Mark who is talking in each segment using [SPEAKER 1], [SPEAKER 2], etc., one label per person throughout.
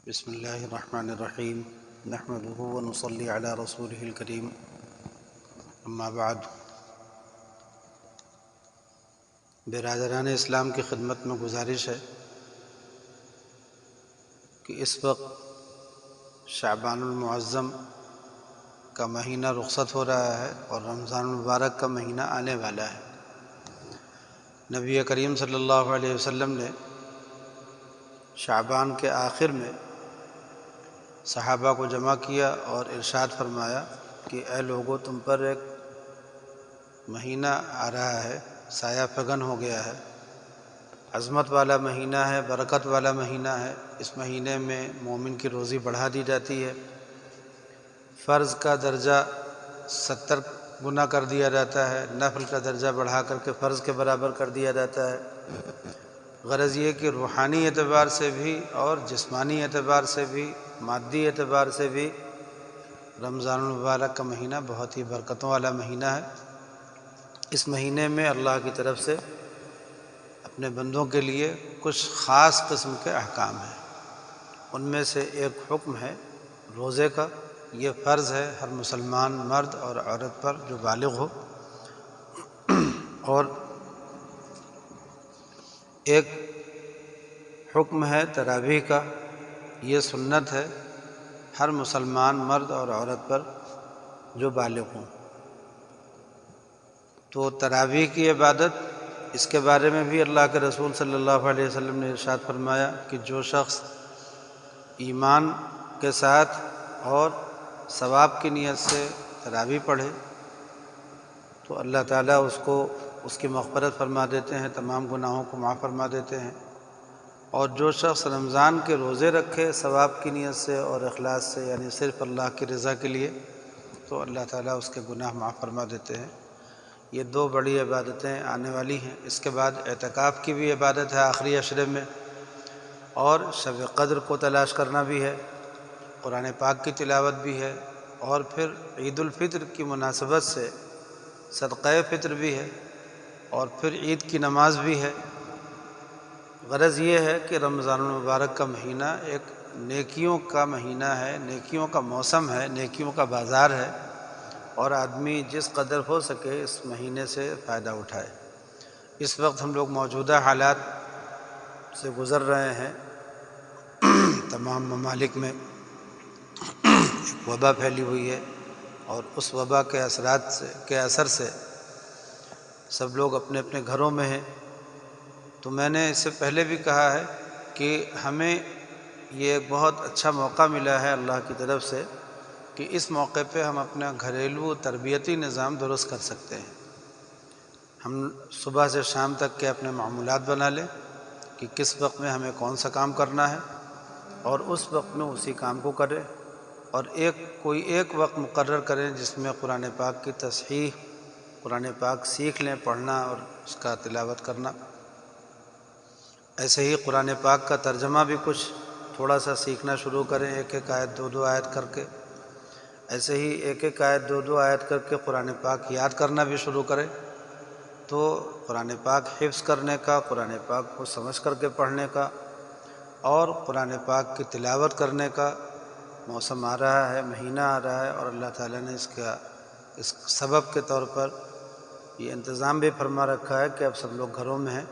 [SPEAKER 1] بسم اللہ الرحمن الرحیم نحمدہ ونصلی علی رسولہ الکریم اما بعد۔ برادران اسلام کی خدمت میں گزارش ہے کہ اس وقت شعبان المعظم کا مہینہ رخصت ہو رہا ہے اور رمضان المبارک کا مہینہ آنے والا ہے۔ نبی کریم صلی اللہ علیہ وسلم نے شعبان کے آخر میں صحابہ کو جمع کیا اور ارشاد فرمایا کہ اے لوگو، تم پر ایک مہینہ آ رہا ہے، سایہ فگن ہو گیا ہے، عظمت والا مہینہ ہے، برکت والا مہینہ ہے۔ اس مہینے میں مومن کی روزی بڑھا دی جاتی ہے، فرض کا درجہ 70 گنا کر دیا جاتا ہے، نفل کا درجہ بڑھا کر کے فرض کے برابر کر دیا جاتا ہے۔ غرض یہ کہ روحانی اعتبار سے بھی اور جسمانی اعتبار سے بھی، مادی اعتبار سے بھی رمضان المبارک کا مہینہ بہت ہی برکتوں والا مہینہ ہے۔ اس مہینے میں اللہ کی طرف سے اپنے بندوں کے لیے کچھ خاص قسم کے احکام ہیں۔ ان میں سے ایک حکم ہے روزے کا۔ یہ فرض ہے ہر مسلمان مرد اور عورت پر جو بالغ ہو، اور ایک حکم ہے تراویح کا۔ یہ سنت ہے ہر مسلمان مرد اور عورت پر جو بالغ ہوں۔ تو تراویح کی عبادت، اس کے بارے میں بھی اللہ کے رسول صلی اللہ علیہ وسلم نے ارشاد فرمایا کہ جو شخص ایمان کے ساتھ اور ثواب کی نیت سے تراویح پڑھے تو اللہ تعالیٰ اس کو اس کی مغفرت فرما دیتے ہیں، تمام گناہوں کو معاف فرما دیتے ہیں۔ اور جو شخص رمضان کے روزے رکھے ثواب کی نیت سے اور اخلاص سے، یعنی صرف اللہ کی رضا کے لیے، تو اللہ تعالیٰ اس کے گناہ معاف فرما دیتے ہیں۔ یہ دو بڑی عبادتیں آنے والی ہیں۔ اس کے بعد اعتکاف کی بھی عبادت ہے آخری عشرے میں، اور شب قدر کو تلاش کرنا بھی ہے، قرآن پاک کی تلاوت بھی ہے، اور پھر عید الفطر کی مناسبت سے صدقہ فطر بھی ہے، اور پھر عید کی نماز بھی ہے۔ غرض یہ ہے کہ رمضان المبارک کا مہینہ ایک نیکیوں کا مہینہ ہے، نیکیوں کا موسم ہے، نیکیوں کا بازار ہے، اور آدمی جس قدر ہو سکے اس مہینے سے فائدہ اٹھائے۔ اس وقت ہم لوگ موجودہ حالات سے گزر رہے ہیں۔ تمام ممالک میں ایک وبا پھیلی ہوئی ہے، اور اس وبا کے اثر سے سب لوگ اپنے اپنے گھروں میں ہیں۔ تو میں نے اس سے پہلے بھی کہا ہے کہ ہمیں یہ ایک بہت اچھا موقع ملا ہے اللہ کی طرف سے کہ اس موقع پہ ہم اپنا گھریلو تربیتی نظام درست کر سکتے ہیں۔ ہم صبح سے شام تک کے اپنے معمولات بنا لیں کہ کس وقت میں ہمیں کون سا کام کرنا ہے، اور اس وقت میں اسی کام کو کریں، اور کوئی ایک وقت مقرر کریں جس میں قرآن پاک کی تصحیح، قرآن پاک سیکھ لیں، پڑھنا اور اس کا تلاوت کرنا۔ ایسے ہی قرآن پاک کا ترجمہ بھی کچھ تھوڑا سا سیکھنا شروع کریں، ایک ایک آیت دو دو آیت کر کے۔ ایسے ہی ایک ایک آیت دو دو آیت کر کے قرآن پاک یاد کرنا بھی شروع کریں۔ تو قرآن پاک حفظ کرنے کا، قرآن پاک کو سمجھ کر کے پڑھنے کا، اور قرآن پاک کی تلاوت کرنے کا موسم آ رہا ہے، مہینہ آ رہا ہے، اور اللہ تعالیٰ نے اس سبب کے طور پر یہ انتظام بھی فرما رکھا ہے کہ اب سب لوگ گھروں میں ہیں۔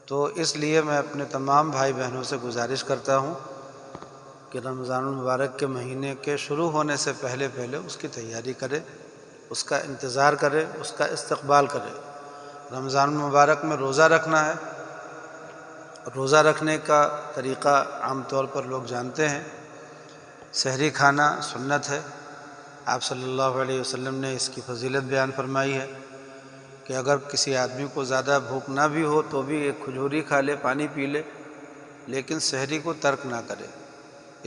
[SPEAKER 1] تو اس لیے میں اپنے تمام بھائی بہنوں سے گزارش کرتا ہوں کہ رمضان المبارک کے مہینے کے شروع ہونے سے پہلے اس کی تیاری کرے، اس کا انتظار کرے، اس کا استقبال کرے۔ رمضان المبارک میں روزہ رکھنا ہے۔ روزہ رکھنے کا طریقہ عام طور پر لوگ جانتے ہیں۔ سحری کھانا سنت ہے۔ آپ صلی اللہ علیہ وسلم نے اس کی فضیلت بیان فرمائی ہے کہ اگر کسی آدمی کو زیادہ بھوک نہ بھی ہو تو بھی ایک کھجوری کھا لے، پانی پی لے، لیکن سحری کو ترک نہ کرے،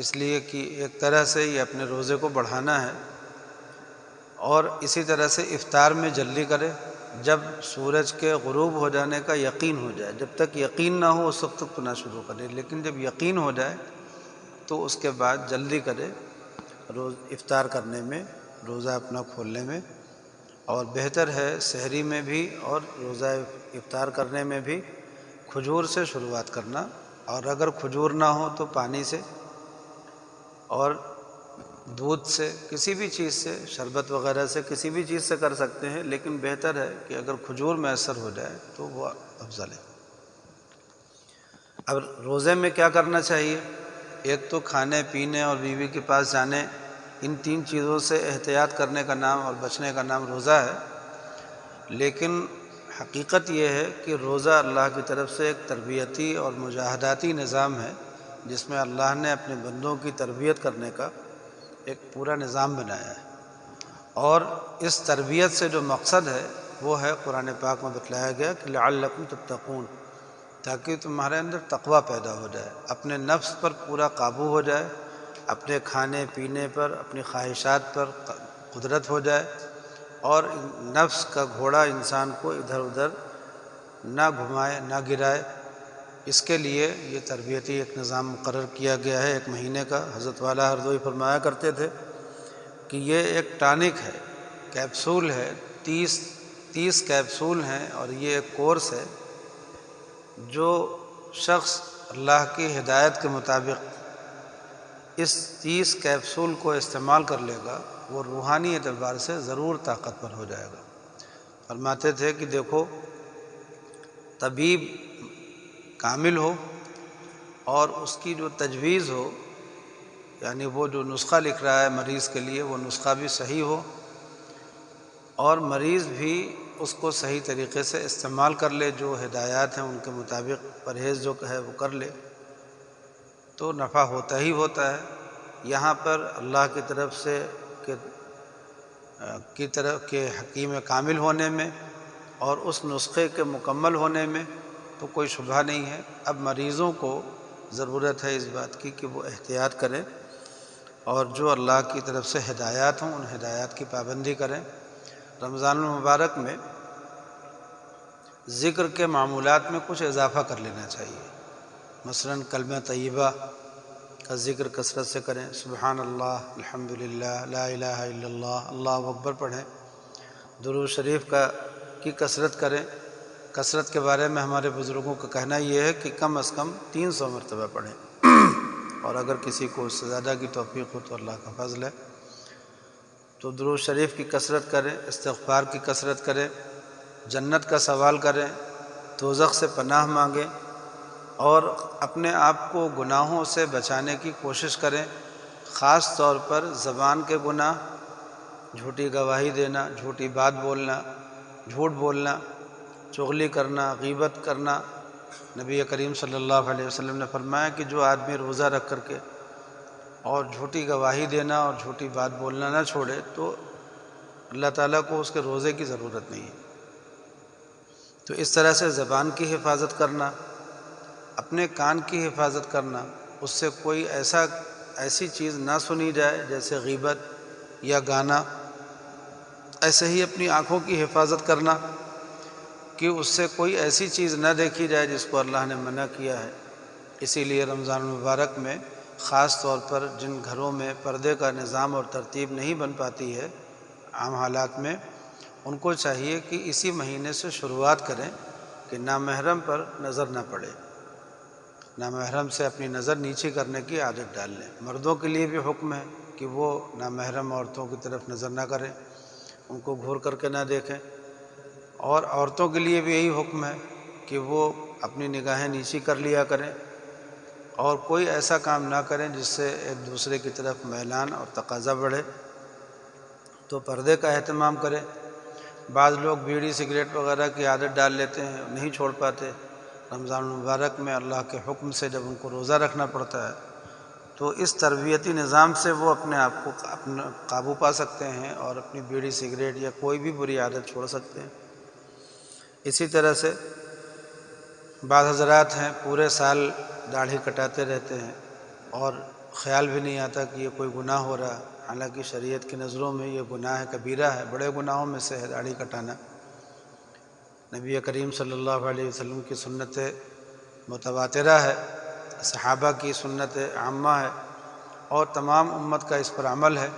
[SPEAKER 1] اس لیے کہ ایک طرح سے یہ اپنے روزے کو بڑھانا ہے۔ اور اسی طرح سے افطار میں جلدی کرے، جب سورج کے غروب ہو جانے کا یقین ہو جائے۔ جب تک یقین نہ ہو اس وقت تک تو نہ شروع کرے، لیکن جب یقین ہو جائے تو اس کے بعد جلدی کرے افطار کرنے میں، روزہ اپنا کھولنے میں۔ اور بہتر ہے سحری میں بھی اور روزہ افطار کرنے میں بھی کھجور سے شروعات کرنا اور اگر کھجور نہ ہو تو پانی سے اور دودھ سے، کسی بھی چیز سے، شربت وغیرہ سے، کسی بھی چیز سے کر سکتے ہیں، لیکن بہتر ہے کہ اگر کھجور میسر ہو جائے تو وہ افضل ہے۔ اب روزے میں کیا کرنا چاہیے؟ ایک تو کھانے پینے اور بیوی کے پاس جانے، ان 3 چیزوں سے احتیاط کرنے کا نام اور بچنے کا نام روزہ ہے۔ لیکن حقیقت یہ ہے کہ روزہ اللہ کی طرف سے ایک تربیتی اور مجاہداتی نظام ہے، جس میں اللہ نے اپنے بندوں کی تربیت کرنے کا ایک پورا نظام بنایا ہے، اور اس تربیت سے جو مقصد ہے وہ ہے قرآن پاک میں بتلایا گیا کہ لعلکم تتقون، تاکہ تمہارے اندر تقوی پیدا ہو جائے، اپنے نفس پر پورا قابو ہو جائے، اپنے کھانے پینے پر، اپنی خواہشات پر قدرت ہو جائے، اور نفس کا گھوڑا انسان کو ادھر ادھر نہ گھمائے، نہ گرائے۔ اس کے لیے یہ تربیتی ایک نظام مقرر کیا گیا ہے 1 مہینے کا۔ حضرت والا ہردوئی فرمایا کرتے تھے کہ یہ ایک ٹانک ہے، کیپسول ہے، 30 کیپسول ہیں، اور یہ ایک کورس ہے۔ جو شخص اللہ کی ہدایت کے مطابق اس 30 کیپسول کو استعمال کر لے گا، وہ روحانی اعتبار سے ضرور طاقتور ہو جائے گا۔ فرماتے تھے کہ دیکھو، طبیب کامل ہو اور اس کی جو تجویز ہو، یعنی وہ جو نسخہ لکھ رہا ہے مریض کے لیے، وہ نسخہ بھی صحیح ہو، اور مریض بھی اس کو صحیح طریقے سے استعمال کر لے، جو ہدایات ہیں ان کے مطابق پرہیز جو ہے وہ کر لے، تو نفع ہوتا ہی ہوتا ہے۔ یہاں پر اللہ کی طرف سے کہ حکیم کامل ہونے میں اور اس نسخے کے مکمل ہونے میں تو کوئی شبہ نہیں ہے۔ اب مریضوں کو ضرورت ہے اس بات کی کہ وہ احتیاط کریں، اور جو اللہ کی طرف سے ہدایات ہوں ان ہدایات کی پابندی کریں۔ رمضان المبارک میں ذکر کے معمولات میں کچھ اضافہ کر لینا چاہیے، مثلاً کلمہ طیبہ کا ذکر کثرت سے کریں، سبحان اللہ، الحمدللہ، لا الہ الا اللہ، اللہ اکبر پڑھیں، درود شریف کی کثرت کریں۔ کثرت کے بارے میں ہمارے بزرگوں کا کہنا یہ ہے کہ کم از کم 300 مرتبہ پڑھیں، اور اگر کسی کو اس سے زیادہ کی توفیق ہو تو اللہ کا فضل ہے۔ تو درود شریف کی کثرت کریں، استغفار کی کثرت کریں، جنت کا سوال کریں، دوزخ سے پناہ مانگیں، اور اپنے آپ کو گناہوں سے بچانے کی کوشش کریں، خاص طور پر زبان کے گناہ، جھوٹی گواہی دینا، جھوٹی بات بولنا، جھوٹ بولنا، چغلی کرنا، غیبت کرنا۔ نبی کریم صلی اللہ علیہ وسلم نے فرمایا کہ جو آدمی روزہ رکھ کر کے اور جھوٹی گواہی دینا اور جھوٹی بات بولنا نہ چھوڑے تو اللہ تعالیٰ کو اس کے روزے کی ضرورت نہیں ہے۔ تو اس طرح سے زبان کی حفاظت کرنا، اپنے کان کی حفاظت کرنا، اس سے کوئی ایسی چیز نہ سنی جائے جیسے غیبت یا گانا۔ ایسے ہی اپنی آنکھوں کی حفاظت کرنا کہ اس سے کوئی ایسی چیز نہ دیکھی جائے جس کو اللہ نے منع کیا ہے۔ اسی لیے رمضان المبارک میں خاص طور پر جن گھروں میں پردے کا نظام اور ترتیب نہیں بن پاتی ہے عام حالات میں، ان کو چاہیے کہ اسی مہینے سے شروعات کریں کہ نامحرم پر نظر نہ پڑے، نامحرم سے اپنی نظر نیچی کرنے کی عادت ڈال لیں۔ مردوں کے لیے بھی حکم ہے کہ وہ نامحرم عورتوں کی طرف نظر نہ کریں، ان کو گھور کر کے نہ دیکھیں، اور عورتوں کے لیے بھی یہی حکم ہے کہ وہ اپنی نگاہیں نیچی کر لیا کریں، اور کوئی ایسا کام نہ کریں جس سے ایک دوسرے کی طرف میلان اور تقاضا بڑھے، تو پردے کا اہتمام کریں۔ بعض لوگ بیڑی سگریٹ وغیرہ کی عادت ڈال لیتے ہیں، نہیں چھوڑ پاتے۔ رمضان المبارک میں اللہ کے حکم سے جب ان کو روزہ رکھنا پڑتا ہے تو اس تربیتی نظام سے وہ اپنے آپ کو اپنا قابو پا سکتے ہیں اور اپنی بیڑی سگریٹ یا کوئی بھی بری عادت چھوڑ سکتے ہیں۔ اسی طرح سے بعض حضرات ہیں پورے سال داڑھی کٹاتے رہتے ہیں اور خیال بھی نہیں آتا کہ یہ کوئی گناہ ہو رہا، حالانکہ شریعت کی نظروں میں یہ گناہ کبیرہ ہے، بڑے گناہوں میں سے ہے داڑھی کٹانا۔ نبی کریم صلی اللہ علیہ وسلم کی سنت متواترہ ہے، صحابہ کی سنت عامہ ہے، اور تمام امت کا اس پر عمل ہے،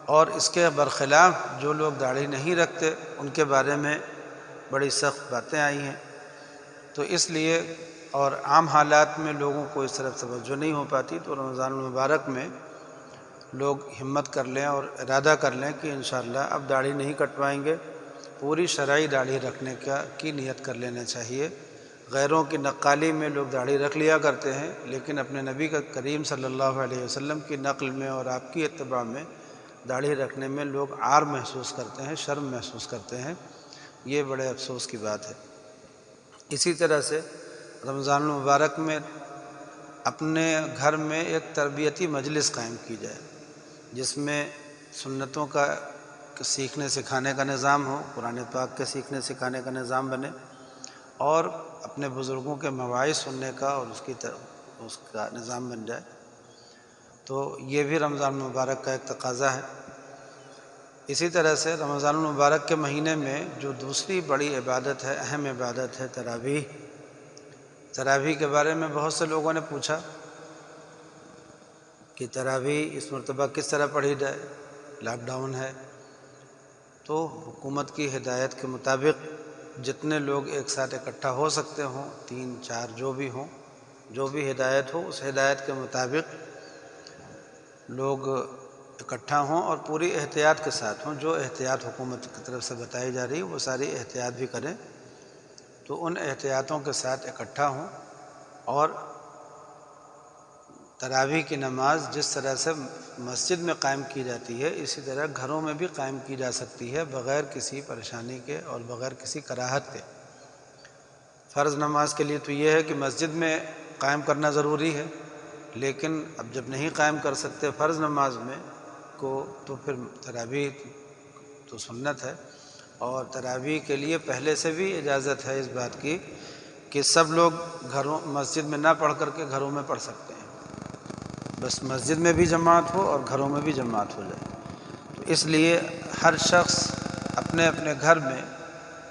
[SPEAKER 1] اور اس کے برخلاف جو لوگ داڑھی نہیں رکھتے ان کے بارے میں بڑی سخت باتیں آئی ہیں۔ تو اس لیے اور عام حالات میں لوگوں کو اس طرف توجہ نہیں ہو پاتی، تو رمضان المبارک میں لوگ ہمت کر لیں اور ارادہ کر لیں کہ انشاءاللہ اب داڑھی نہیں کٹوائیں گے، پوری شرعی داڑھی رکھنے کی نیت کر لینا چاہیے۔ غیروں کی نقالی میں لوگ داڑھی رکھ لیا کرتے ہیں، لیکن اپنے نبی کا کریم صلی اللہ علیہ وسلم کی نقل میں اور آپ کی اتباع میں داڑھی رکھنے میں لوگ عار محسوس کرتے ہیں، شرم محسوس کرتے ہیں۔ یہ بڑے افسوس کی بات ہے۔ اسی طرح سے رمضان المبارک میں اپنے گھر میں ایک تربیتی مجلس قائم کی جائے، جس میں سنتوں کا سیکھنے سکھانے کا نظام ہو، قرآن پاک کے سیکھنے سکھانے کا نظام بنے، اور اپنے بزرگوں کے مواعظ سننے کا اور اس کا نظام بن جائے۔ تو یہ بھی رمضان المبارک کا ایک تقاضا ہے۔ اسی طرح سے رمضان المبارک کے مہینے میں جو دوسری بڑی عبادت ہے، اہم عبادت ہے تراویح۔ تراویح کے بارے میں بہت سے لوگوں نے پوچھا کہ تراویح اس مرتبہ کس طرح پڑھی جائے، لاک ڈاؤن ہے، تو حکومت کی ہدایت کے مطابق جتنے لوگ ایک ساتھ اکٹھا ہو سکتے ہوں، 3 4 جو بھی ہوں، جو بھی ہدایت ہو اس ہدایت کے مطابق لوگ اکٹھا ہوں اور پوری احتیاط کے ساتھ ہوں۔ جو احتیاط حکومت کی طرف سے بتائی جا رہی ہے وہ ساری احتیاط بھی کریں، تو ان احتیاطوں کے ساتھ اکٹھا ہوں اور تراویح کی نماز جس طرح سے مسجد میں قائم کی جاتی ہے، اسی طرح گھروں میں بھی قائم کی جا سکتی ہے، بغیر کسی پریشانی کے اور بغیر کسی کراہت کے۔ فرض نماز کے لیے تو یہ ہے کہ مسجد میں قائم کرنا ضروری ہے، لیکن اب جب نہیں قائم کر سکتے فرض نماز میں کو، تو پھر تراویح تو سنت ہے۔ اور تراویح کے لیے پہلے سے بھی اجازت ہے اس بات کی کہ سب لوگ مسجد میں نہ پڑھ کر کے گھروں میں پڑھ سکتے ہیں، بس مسجد میں بھی جماعت ہو اور گھروں میں بھی جماعت ہو جائے۔ تو اس لیے ہر شخص اپنے اپنے گھر میں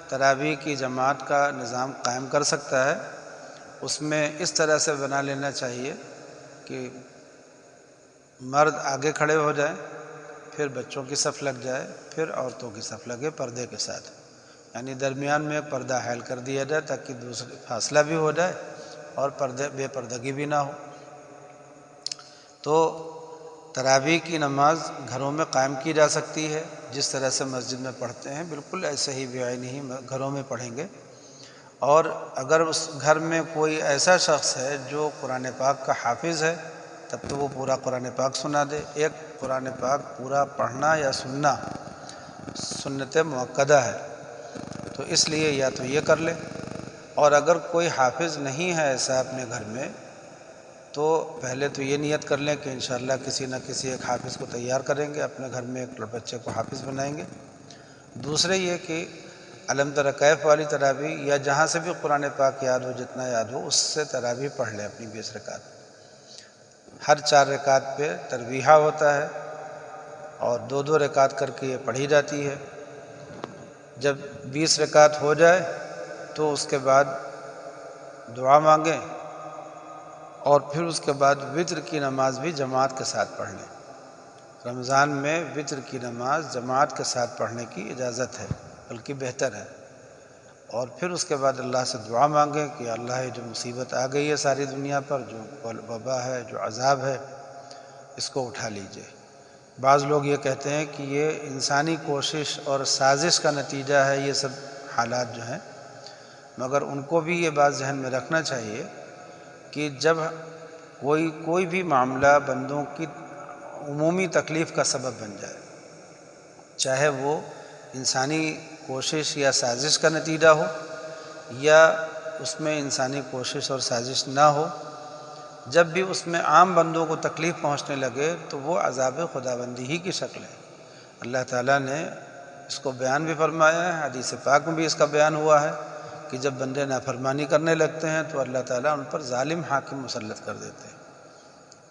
[SPEAKER 1] تراویح کی جماعت کا نظام قائم کر سکتا ہے۔ اس میں اس طرح سے بنا لینا چاہیے کہ مرد آگے کھڑے ہو جائیں، پھر بچوں کی صف لگ جائے، پھر عورتوں کی صف لگے پردے کے ساتھ، یعنی درمیان میں ایک پردہ حائل کر دیا جائے تاکہ دوسرے فاصلہ بھی ہو جائے اور بے پردگی بھی نہ ہو۔ تو تراویح کی نماز گھروں میں قائم کی جا سکتی ہے، جس طرح سے مسجد میں پڑھتے ہیں بالکل ایسے ہی بعینی ہی گھروں میں پڑھیں گے۔ اور اگر اس گھر میں کوئی ایسا شخص ہے جو قرآن پاک کا حافظ ہے، تب تو وہ پورا قرآن پاک سنا دے۔ ایک قرآن پاک پورا پڑھنا یا سننا سنت مؤکدہ ہے، تو اس لیے یا تو یہ کر لے، اور اگر کوئی حافظ نہیں ہے ایسا اپنے گھر میں، تو پہلے تو یہ نیت کر لیں کہ انشاءاللہ کسی نہ کسی ایک حافظ کو تیار کریں گے، اپنے گھر میں ایک بچے کو حافظ بنائیں گے۔ دوسرے یہ کہ الم تر کیف والی تراویح یا جہاں سے بھی قرآن پاک یاد ہو، جتنا یاد ہو اس سے تراویح پڑھ لیں اپنی 20 رکعت۔ ہر 4 رکعت پہ ترویحہ ہوتا ہے اور 2 رکعت کر کے یہ پڑھی جاتی ہے۔ جب 20 رکعت ہو جائے تو اس کے بعد دعا مانگیں، اور پھر اس کے بعد وتر کی نماز بھی جماعت کے ساتھ پڑھ لیں۔ رمضان میں وتر کی نماز جماعت کے ساتھ پڑھنے کی اجازت ہے، بلکہ بہتر ہے۔ اور پھر اس کے بعد اللہ سے دعا مانگیں کہ اللہ جو مصیبت آ گئی ہے ساری دنیا پر، جو وبا ہے، جو عذاب ہے، اس کو اٹھا لیجئے۔ بعض لوگ یہ کہتے ہیں کہ یہ انسانی کوشش اور سازش کا نتیجہ ہے یہ سب حالات جو ہیں، مگر ان کو بھی یہ بات ذہن میں رکھنا چاہیے کہ جب کوئی بھی معاملہ بندوں کی عمومی تکلیف کا سبب بن جائے، چاہے وہ انسانی کوشش یا سازش کا نتیجہ ہو یا اس میں انسانی کوشش اور سازش نہ ہو، جب بھی اس میں عام بندوں کو تکلیف پہنچنے لگے تو وہ عذاب خداوندی ہی کی شکل ہے۔ اللہ تعالیٰ نے اس کو بیان بھی فرمایا ہے، حدیث پاک میں بھی اس کا بیان ہوا ہے کہ جب بندے نافرمانی کرنے لگتے ہیں تو اللہ تعالیٰ ان پر ظالم حاکم مسلط کر دیتے ہیں۔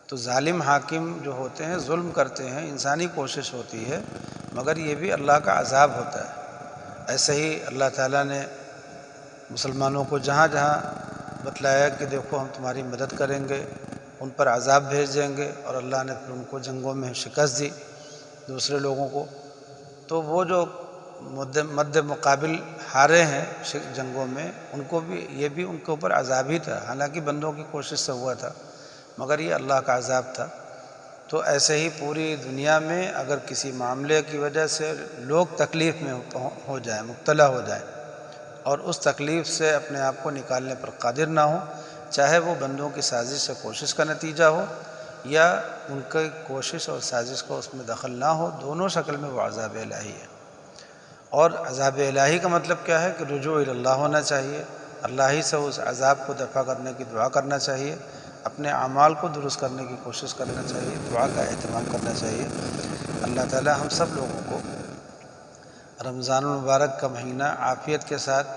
[SPEAKER 1] تو ظالم حاکم جو ہوتے ہیں ظلم کرتے ہیں، انسانی کوشش ہوتی ہے مگر یہ بھی اللہ کا عذاب ہوتا ہے۔ ایسے ہی اللہ تعالیٰ نے مسلمانوں کو جہاں جہاں بتلایا کہ دیکھو ہم تمہاری مدد کریں گے، ان پر عذاب بھیج دیں گے، اور اللہ نے پھر ان کو جنگوں میں شکست دی دوسرے لوگوں کو۔ تو وہ جو مد مقابل ہارے ہیں جنگوں میں، ان کو بھی یہ بھی ان کے اوپر عذاب ہی تھا، حالانکہ بندوں کی کوشش سے ہوا تھا مگر یہ اللہ کا عذاب تھا۔ تو ایسے ہی پوری دنیا میں اگر کسی معاملے کی وجہ سے لوگ تکلیف میں ہو جائیں، مبتلا ہو جائیں اور اس تکلیف سے اپنے آپ کو نکالنے پر قادر نہ ہوں، چاہے وہ بندوں کی سازش سے کوشش کا نتیجہ ہو یا ان کی کوشش اور سازش کا اس میں دخل نہ ہو، دونوں شکل میں وہ عذاب الہی ہے۔ اور عذاب الہی کا مطلب کیا ہے کہ رجوع اللہ ہونا چاہیے، اللہ ہی سے اس عذاب کو دفع کرنے کی دعا کرنا چاہیے، اپنے اعمال کو درست کرنے کی کوشش کرنا چاہیے، دعا کا اہتمام کرنا چاہیے۔ اللہ تعالی ہم سب لوگوں کو رمضان المبارک کا مہینہ عافیت کے ساتھ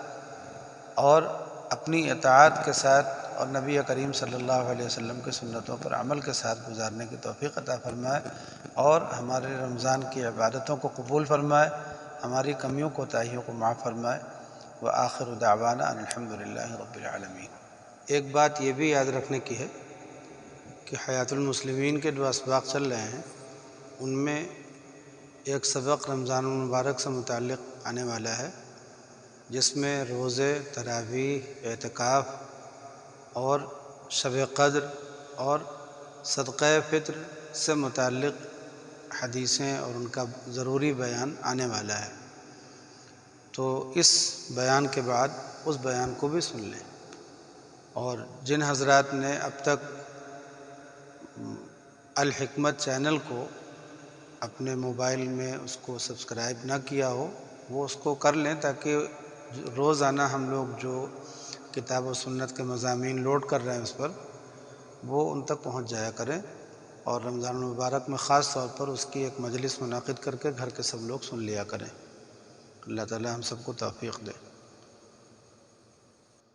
[SPEAKER 1] اور اپنی اطاعت کے ساتھ اور نبی کریم صلی اللہ علیہ وسلم کی سنتوں پر عمل کے ساتھ گزارنے کی توفیق عطا فرمائے اور ہمارے رمضان کی عبادتوں کو قبول فرمائے، ہماری کمیوں کوتاہیوں کو معاف فرمائے۔ وآخر دعوانا ان الحمدللہ رب العالمین۔ ایک بات یہ بھی یاد رکھنے کی ہے کہ حیات المسلمین کے جو اسباق چل رہے ہیں ان میں ایک سبق رمضان المبارک سے متعلق آنے والا ہے جس میں روزے، تراویح، اعتکاف اور شب قدر اور صدقہ فطر سے متعلق حدیثیں اور ان کا ضروری بیان آنے والا ہے، تو اس بیان کے بعد اس بیان کو بھی سن لیں۔ اور جن حضرات نے اب تک الحکمت چینل کو اپنے موبائل میں اس کو سبسکرائب نہ کیا ہو وہ اس کو کر لیں تاکہ روزانہ ہم لوگ جو کتاب و سنت کے مضامین لوڈ کر رہے ہیں اس پر وہ ان تک پہنچ جایا کریں، اور رمضان المبارک میں خاص طور پر اس کی ایک مجلس منعقد کر کے گھر کے سب لوگ سن لیا کریں۔ اللہ تعالی ہم سب کو توفیق دے۔